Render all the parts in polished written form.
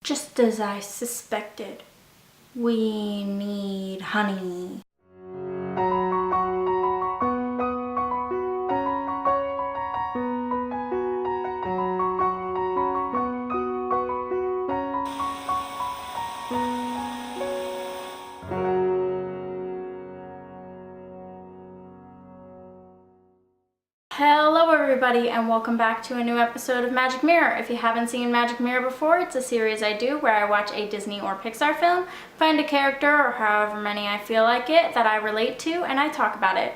Just as I suspected, we need honey. Hello everybody and welcome back to a new episode of Magic Mirror. If you haven't seen Magic Mirror before, it's a series I do where I watch a Disney or Pixar film, find a character or however many I feel like it that I relate to, and I talk about it.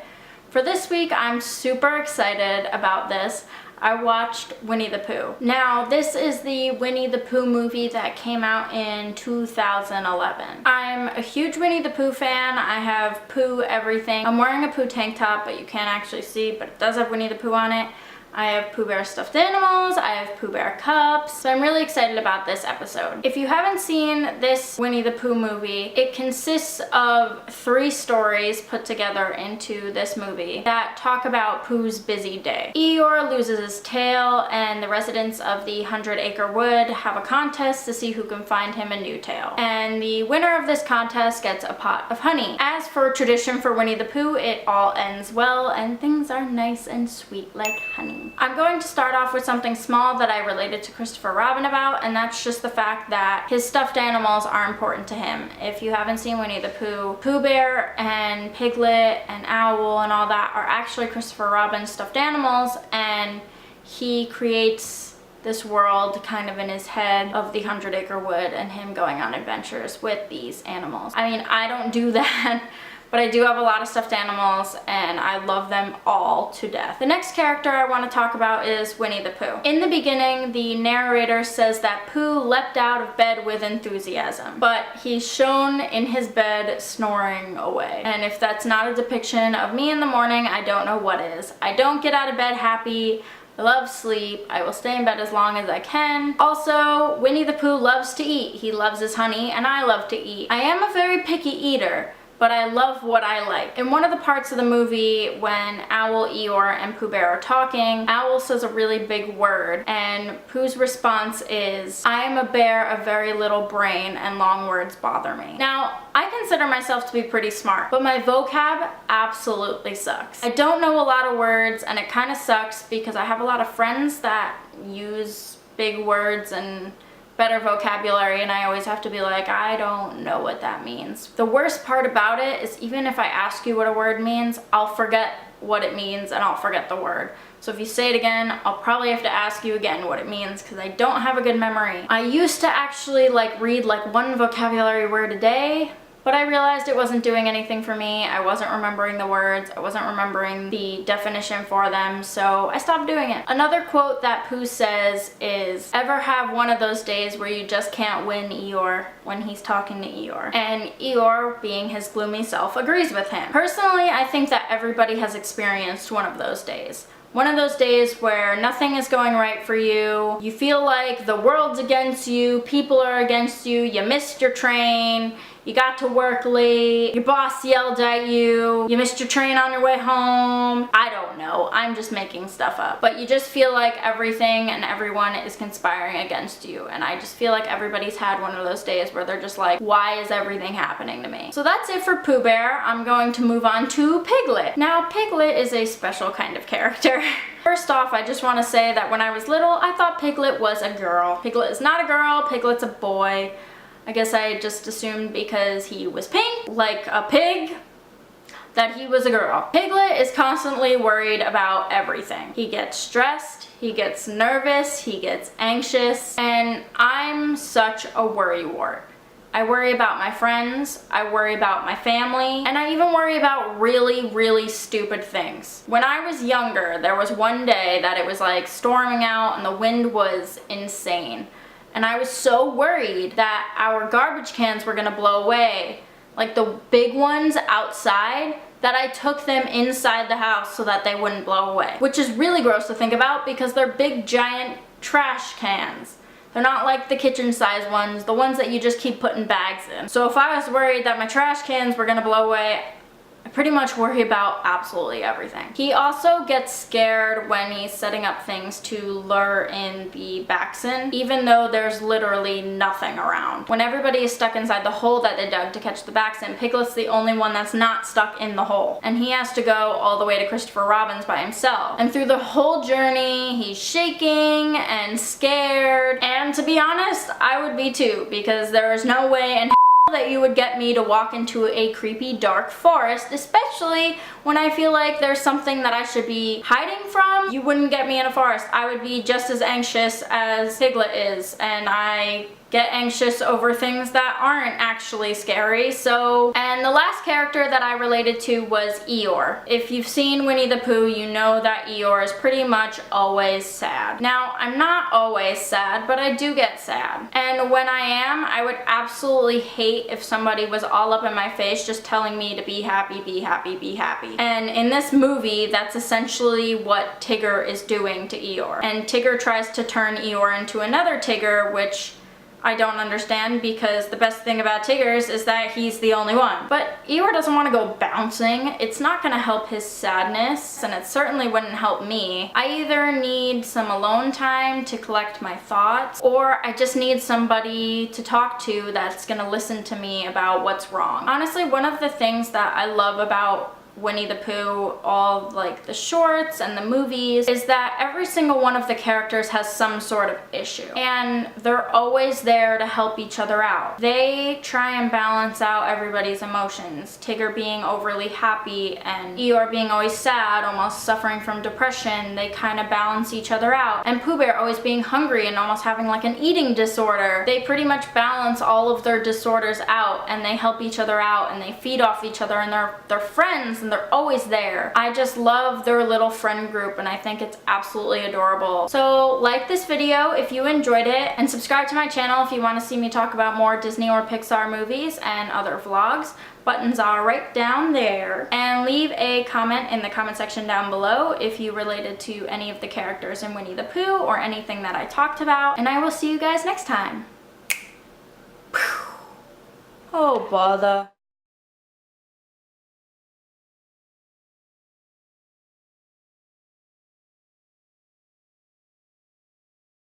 For this week, I'm super excited about this. I watched Winnie the Pooh. Now, this is the Winnie the Pooh movie that came out in 2011. I'm a huge Winnie the Pooh fan. I have Pooh everything. I'm wearing a Pooh tank top, but you can't actually see, but it does have Winnie the Pooh on it. I have Pooh Bear stuffed animals, I have Pooh Bear cups, so I'm really excited about this episode. If you haven't seen this Winnie the Pooh movie, it consists of 3 stories put together into this movie that talk about Pooh's busy day. Eeyore loses his tail, and the residents of the 100-acre wood have a contest to see who can find him a new tail. And the winner of this contest gets a pot of honey. As for tradition for Winnie the Pooh, it all ends well, and things are nice and sweet like honey. I'm going to start off with something small that I related to Christopher Robin about, and that's just the fact that his stuffed animals are important to him. If you haven't seen Winnie the Pooh, Pooh Bear and Piglet and Owl and all that are actually Christopher Robin's stuffed animals, and he creates this world kind of in his head of the 100-acre wood and him going on adventures with these animals. I mean, I don't do that. But I do have a lot of stuffed animals and I love them all to death. The next character I want to talk about is Winnie the Pooh. In the beginning, the narrator says that Pooh leapt out of bed with enthusiasm, but he's shown in his bed snoring away. And if that's not a depiction of me in the morning, I don't know what is. I don't get out of bed happy. I love sleep. I will stay in bed as long as I can. Also, Winnie the Pooh loves to eat. He loves his honey and I love to eat. I am a very picky eater, but I love what I like. In one of the parts of the movie when Owl, Eeyore, and Pooh Bear are talking, Owl says a really big word, and Pooh's response is, "I am a bear of very little brain and long words bother me." Now, I consider myself to be pretty smart, but my vocab absolutely sucks. I don't know a lot of words, and it kind of sucks because I have a lot of friends that use big words and better vocabulary, and I always have to be like, I don't know what that means. The worst part about it is even if I ask you what a word means, I'll forget what it means and I'll forget the word. So if you say it again, I'll probably have to ask you again what it means because I don't have a good memory. I used to actually read 1 vocabulary word a day, but I realized it wasn't doing anything for me. I wasn't remembering the words, I wasn't remembering the definition for them, so I stopped doing it. Another quote that Pooh says is, "Ever have one of those days where you just can't win, Eeyore?" when he's talking to Eeyore. And Eeyore, being his gloomy self, agrees with him. Personally, I think that everybody has experienced one of those days. One of those days where nothing is going right for you, you feel like the world's against you, people are against you, you missed your train, you got to work late, your boss yelled at you, you missed your train on your way home. I don't know, I'm just making stuff up. But you just feel like everything and everyone is conspiring against you, and I just feel like everybody's had one of those days where they're just like, why is everything happening to me? So that's it for Pooh Bear. I'm going to move on to Piglet. Now, Piglet is a special kind of character. First off, I just want to say that when I was little, I thought Piglet was a girl. Piglet is not a girl, Piglet's a boy. I guess I just assumed because he was pink, like a pig, that he was a girl. Piglet is constantly worried about everything. He gets stressed, he gets nervous, he gets anxious, and I'm such a worrywart. I worry about my friends, I worry about my family, and I even worry about really, really stupid things. When I was younger, there was one day that it was storming out and the wind was insane. And I was so worried that our garbage cans were gonna blow away, the big ones outside, that I took them inside the house so that they wouldn't blow away. Which is really gross to think about because they're big giant trash cans. They're not like the kitchen size ones, the ones that you just keep putting bags in. So if I was worried that my trash cans were gonna blow away, I pretty much worry about absolutely everything. He also gets scared when he's setting up things to lure in the Baxen, even though there's literally nothing around. When everybody is stuck inside the hole that they dug to catch the Baxen, Piglet's the only one that's not stuck in the hole, and he has to go all the way to Christopher Robin's by himself. And through the whole journey, he's shaking and scared, and to be honest, I would be too, because there is no way in that you would get me to walk into a creepy dark forest, especially when I feel like there's something that I should be hiding from. You wouldn't get me in a forest. I would be just as anxious as Piglet is, and I get anxious over things that aren't actually scary. And the last character that I related to was Eeyore. If you've seen Winnie the Pooh, you know that Eeyore is pretty much always sad. Now, I'm not always sad, but I do get sad. And when I am, I would absolutely hate if somebody was all up in my face just telling me to be happy, be happy, be happy. And in this movie, that's essentially what Tigger is doing to Eeyore. And Tigger tries to turn Eeyore into another Tigger, which I don't understand, because the best thing about Tigger's is that he's the only one. But Eeyore doesn't want to go bouncing. It's not going to help his sadness, and it certainly wouldn't help me. I either need some alone time to collect my thoughts, or I just need somebody to talk to that's going to listen to me about what's wrong. Honestly, one of the things that I love about Winnie the Pooh, all like the shorts and the movies, is that every single one of the characters has some sort of issue, and they're always there to help each other out. They try and balance out everybody's emotions. Tigger being overly happy and Eeyore being always sad, almost suffering from depression. They kind of balance each other out. And Pooh Bear always being hungry and almost having like an eating disorder. They pretty much balance all of their disorders out, and they help each other out, and they feed off each other, and they're friends, and they're always there. I just love their little friend group, and I think it's absolutely adorable. So like this video if you enjoyed it, and subscribe to my channel if you want to see me talk about more Disney or Pixar movies and other vlogs. Buttons are right down there. And leave a comment in the comment section down below if you related to any of the characters in Winnie the Pooh or anything that I talked about. And I will see you guys next time. Oh bother.